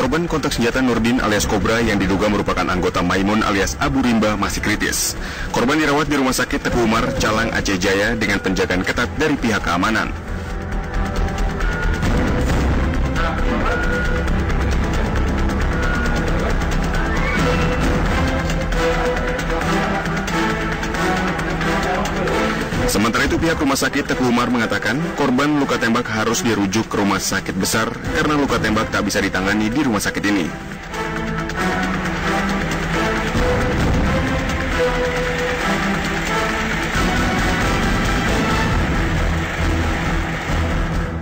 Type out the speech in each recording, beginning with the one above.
korban kontak senjata Nurdin alias Kobra yang diduga merupakan anggota Maimun alias Abu Rimba masih kritis. Korban dirawat di Rumah Sakit Teguh Umar, Calang, Aceh Jaya dengan penjagaan ketat dari pihak keamanan. Sementara itu pihak Rumah Sakit Teguh Umar mengatakan korban luka tembak harus dirujuk ke rumah sakit besar karena luka tembak tak bisa ditangani di rumah sakit ini.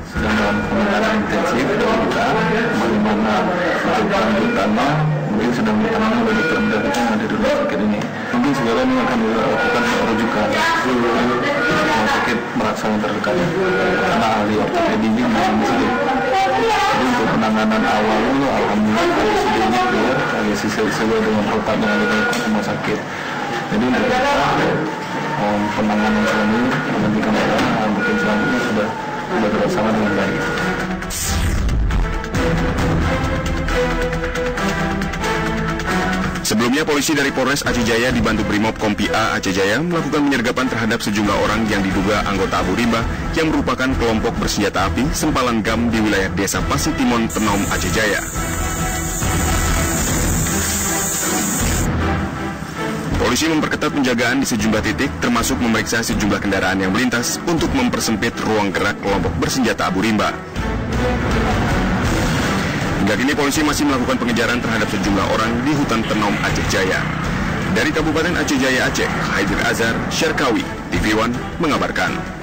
Sedang dalam penanganan intensif dari kita, bagaimana untuk kelanjutannya mungkin sedang ditangani oleh dokter bedah kita yang ada di rumah sakit ini. Mungkin segera ini akan dilakukan rujukan rumah sakit Merak yang terdekat karena ahli ortopedinya masih di sini. Jadi untuk penanganan awal itu alhamdulillah sedikit clear, sesuai dengan protokol yang ada di rumah sakit. Jadi untuk kita penanganan selanjutnya menghentikan mungkin selanjutnya sudah bersama dengan baik. Sebelumnya, polisi dari Polres Aceh Jaya dibantu Brimob Kompi A Aceh Jaya melakukan penyergapan terhadap sejumlah orang yang diduga anggota Abu Rimba yang merupakan kelompok bersenjata api sempalan GAM di wilayah Desa Pasir Timon, Penom, Aceh Jaya. Polisi memperketat penjagaan di sejumlah titik, termasuk memeriksa sejumlah kendaraan yang melintas untuk mempersempit ruang gerak kelompok bersenjata Abu Rimba. Hingga kini polisi masih melakukan pengejaran terhadap sejumlah orang di hutan Penom, Aceh Jaya. Dari Kabupaten Aceh Jaya, Aceh, Haidir Azhar, Syarkawi, TV One mengabarkan.